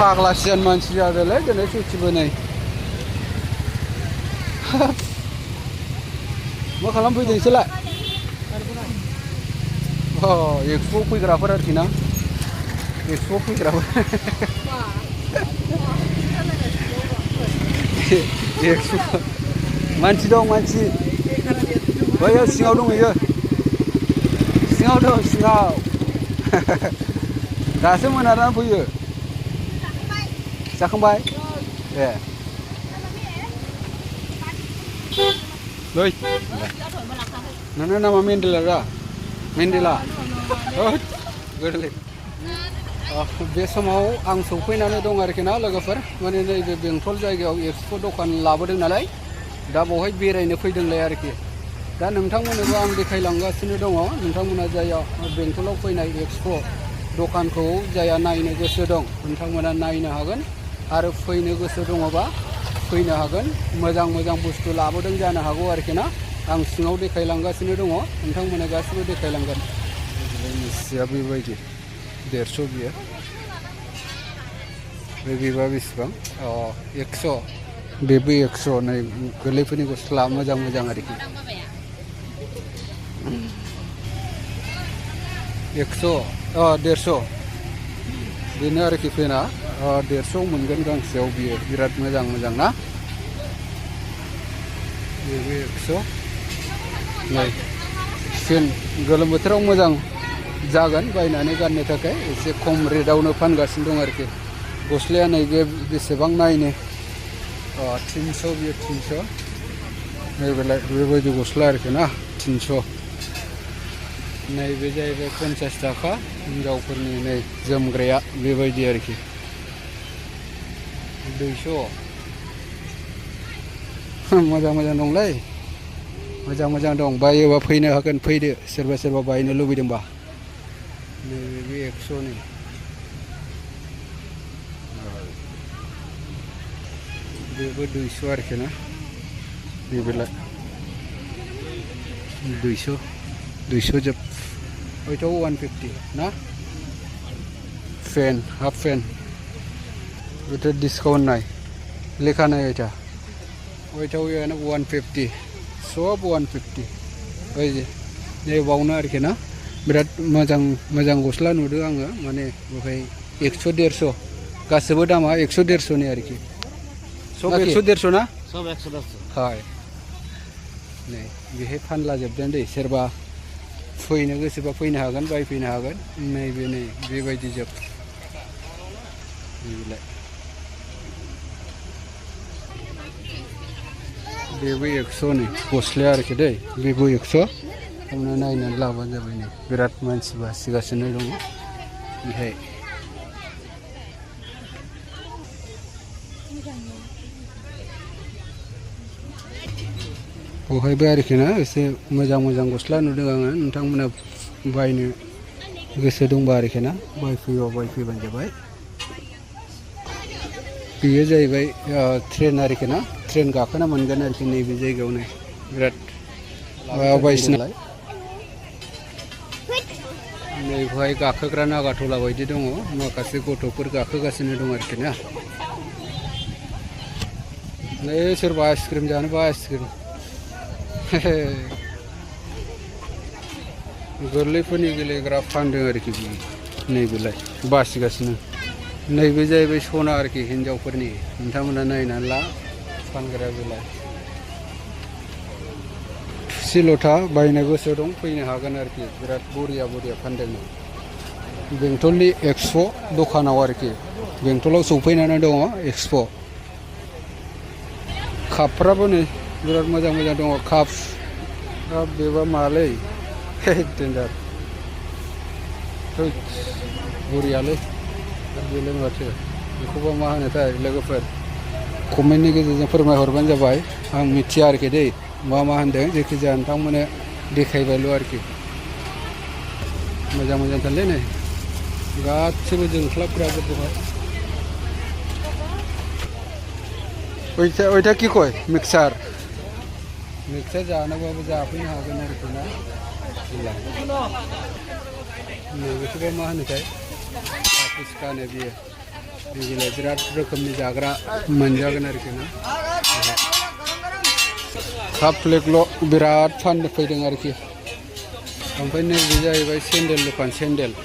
फाग्लासियान मानसि जादोंलै दिनै सयथिबो नै मा खालामफैदों नोंसोरलाय? एक्सप'आव फैग्राफोर आरोखि ना एक्सप'आव फैग्राफोर एक्सप' मानसि दं मानसि बैयो सिङाव दंहैयो सिङाव दं सिङाव दासो मोनानानै फैयो जाखांबाय ए नै नोंना नामा मेन्डेला दा मेन्डेला गोरलै बे समाव आं सौफैनानै दं आरोखि ना लोगोफोर माने नैबे बेंटल जायगायाव एक्सप' दखान लाबोदों नालाय दा बेवहाय बेरायनो फैदोंलाय आरोखि दा नोंथांमोननोबो आं देखायलांगासिनो दङ नोंथांमोना जायहा बेंटलाव फैनाय एक्सप' दखानखौ जायहा नायनो गोसो दं नोंथांमोना नायनो हागोन आरो फैनो गोसो दङबा फैनो हागोन मोजां मोजां बुस्थु लाबोदों जानो हागौ आरोखि ना आं सिङाव देखायलांगासिनो दङ नोंथांमोना गासिबो देखायलांगोन मिसिया बेबायदि 150 बियो बेबा बेसेबां 100 बेबो 100 नै गोरलैफोरनि गस्ला मोजां मोजां आरोखि 100 150 बेनो आरोखि पेना 150 मोनगोन गांसेयाव बियो बिराद मोजां मोजां ना बेबो 100 नै पेन गोलोम बोथोराव मोजां जागोन बायनानै गाननो थाखाय एसे खम रेटआवनो फानगासिनो दं आरोखि गस्लाया नैबे बेसेबां नायनो 300 बियो 300 नैबेलाय बेबायदि गस्ला आरोखि ना 300 नैबे जाहैबाय 50 थाखा हिनजावफोरनि नै जोमग्राया बेबायदि आरोखि 200 मोजां मोजां दंलै मोजां मोजां दं बायोबा फैनो हागोन फैदो सोरबा सोरबा बायनो लुबैदोंबा नैबे 100 नि बेबो 200 आरोखि ना बेबेलाय 200 जोब हयथ' 150 ना फेन हाफ फेन बेथ' डिसकाउन्ट नाय लेखा नाय हयथ' 150 सब 150 बायदि नैबावनो आरोखि ना बिराद मोजां मोजां गस्ला नुदों आङो माने बेवहाय 100 150 गासिबो दामा 100 150 नि आरोखि सब 100 150 ना सब 100 150 हाय नै बेहाय फानला जोबदों दै सोरबा फैनो गोसोबा फैनो हागोन बायफैनो हागोन नैबे नै बेबायदि जोब बेलाय बेबो 100 नि गस्लाया आरोखि दै बेबो 100 हमना नायनानै लाबानो जाबाय नै बिराद मानसि बासिगासिनो दङ बेहाय बेवहायबो आरोखि ना एसे मोजां मोजां गस्ला नुदों आङो नोंथांमोना बायनो गोसो दंबा आरोखि ना बायफैबानो जाबाय बेयो जाहैबाय ट्रेन आरोखि ना ट्रेन गाखोना मोनगोन आरोखि नैबे जायगायाव नै बिराद बायदिसिना नैबेहाय गाखोग्रा नागाथला बायदि दङ माखासे गथ'फोर गाखोगासिनो दं आरोखि ना नै सोरबा आइसक्रिम जानोबा आइसक्रिम गोरलैफोरनि गेलेग्रा फानदों आरोखि नैबेलाय बासिगासिनो नैबे जाहैबाय सना आरोखि हिनजावफोरनि नोंथांमोना नायनानै ला फानग्रा बेलाय थुसि लथा बायनो गोसो दं फैनो हागोन आरोखि बिराद बरिया बरिया फानदों बेंटलनि एक्सप' दखानाव आरोखि बेंटलाव सौफैनानै दङ एक्सप' कापफ्राबो नै बिराद मोजां मोजां दङ काप बेबा मालै डेन्जार बरियालै बेलाय माथो बेखौबा मा होनोथाय लोगोफोर कमेन्टनि गेजेरजों फोरमायहरबानो जाबाय आं मिथिया आरोखि दै मा होनदों जायखिजाया नोंथांमोननो देखायबायल' आरोखि मोजां मोजां थारलै नै गासिबो जोंख्लाबफ्राबो दहाय ওইটা কি কয় মিক্সার जानोबाबो जाफैनो हागोन आरोखि ना नैबेखौबा मा होनोथाय फुचका होनो बियो बेलाय बिराद रोखोमनि जाग्रा मोनजागोन आरोखि ना काप प्लेटल' बिराद फाननो फैदों आरोखि ओमफ्राय नैबे जाहैबाय सेन्देल दखान सेन्देलबो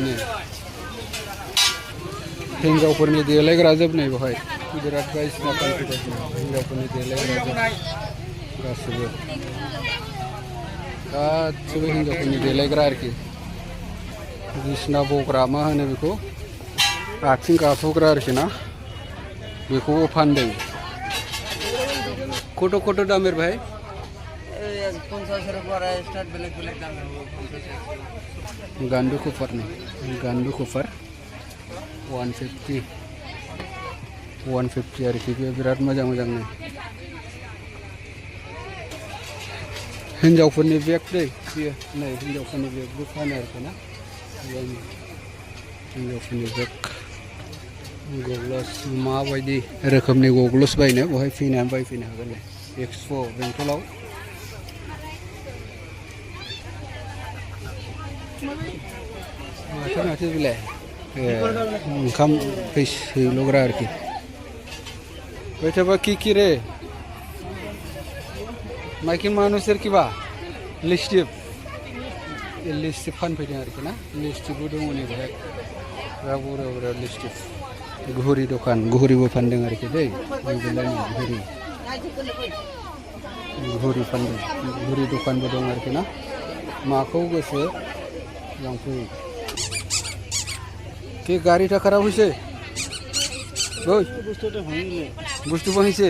नै हिन्जावफोरनि देलायग्रा जोबनाय बेवहाय बिराद बायदिसिना फानफैगासिनो हिन्जावफोरनि देलायग्रा गासिबो गासिबो हिन्जावफोरनि देलायग्रा आरोखि बिसिना बग्रा मा होनो बेखौ आथिं गाफुग्रा आरोखि ना बेखौबो फानदों कत दामेर भाई 50 रुपये स्टार्ट बेलेग दाम है गांडू कुफर नहीं गांडू कुफर 150 आरोखि बे बिराद मोजां नहीं हिन्जावफोरनि बेग दै बियो नै हिन्जावफोरनि बेगबो फानो आरोखि ना हिन्जावफोरनि बेग गग्लस माबायदि रोखोमनि गग्लस बायनो बेवहाय फैनानै बायफैनो हागोन एक्सप' बेंटलाव माथो बिलाय ओंखाम हैल'ग्रा आरोखि बैथाबा कि रे माइकि मानुसोर किबा लिपस्टिक फानफैदों आरोखि ना लिपस्टिकबो दङ नै बेहाय बिराद बरिया लिपस्टिक घुरि दखान घुरिबो फानदों आरोखि दै घुरि फानदों घुरि दखानबो दं आरोखि ना माखौ गोसो लांफै के गाड़ी टा खराब হইছে ওই বুঝতে পারছে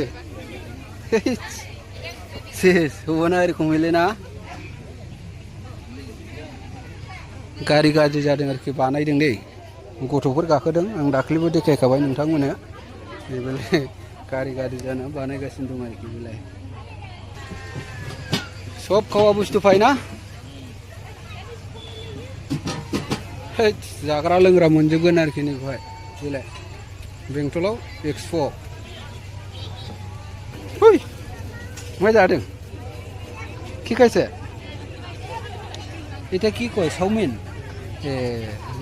শেষ হবো না এরকম হইলে না गारि गाज्रि जादों आरोखि बानायदों दै गथ'फोर गाखोदों आं दाख्लैबो देखायखाबाय नोंथांमोननो बेलाय गारि गाज्रि जाना बानायगासिनो दं आरोखि बेलाय सब खावा बुस्थु फायना जाग्रा लोंग्रा मोनजोबगोन आरोखि नै बेवहाय बेलाय बेंटलाव एक्सप' হুই मा जादों কি খাইছে এটা কি কয় চাউমিন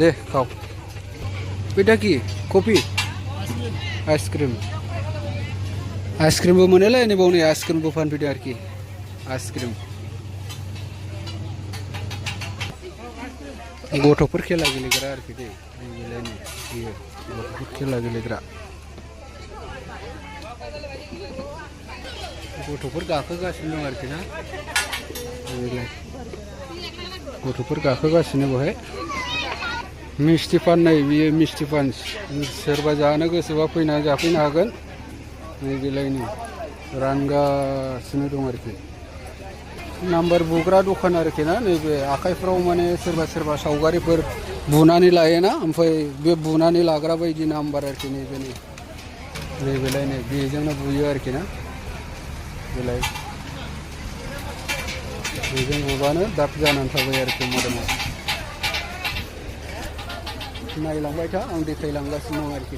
দে খাও এটা কি কফি आइसक्रिमबो मोनोलाय नै बावनो आइसक्रिमबो फानफैदों आरोखि आइसक्रिम गथ'फोर खेला गेलेग्रा आरोखि दै गथ'फोर खेला गेलेग्रा गथ'फोर गाखोगासिनो दं आरोखि ना गथ'फोर गाखोगासिनो बेवहाय मिस्टि फाननाय बियो मिस्टि फान सोरबा जानो गोसोबा फैनानै जाफैनो हागोन नैबेलायनो रानगासिनो दं आरोखि नाम्बार बुग्रा दखान आरोखि ना नैबे आखाइफ्राव माने सोरबा सावगारिफोर बुनानै लायोना ओमफ्राय बे बुनानै लाग्रा बायदि नाम्बार आरोखि नैबेलायनो बेजोंनो बुयो आरोखि ना बेलाय बेजों बुबानो दाग जानानै थाबाय आरोखि मोदोमाव नायलांबाय था आं देखायलांगासिनो दं आरोखि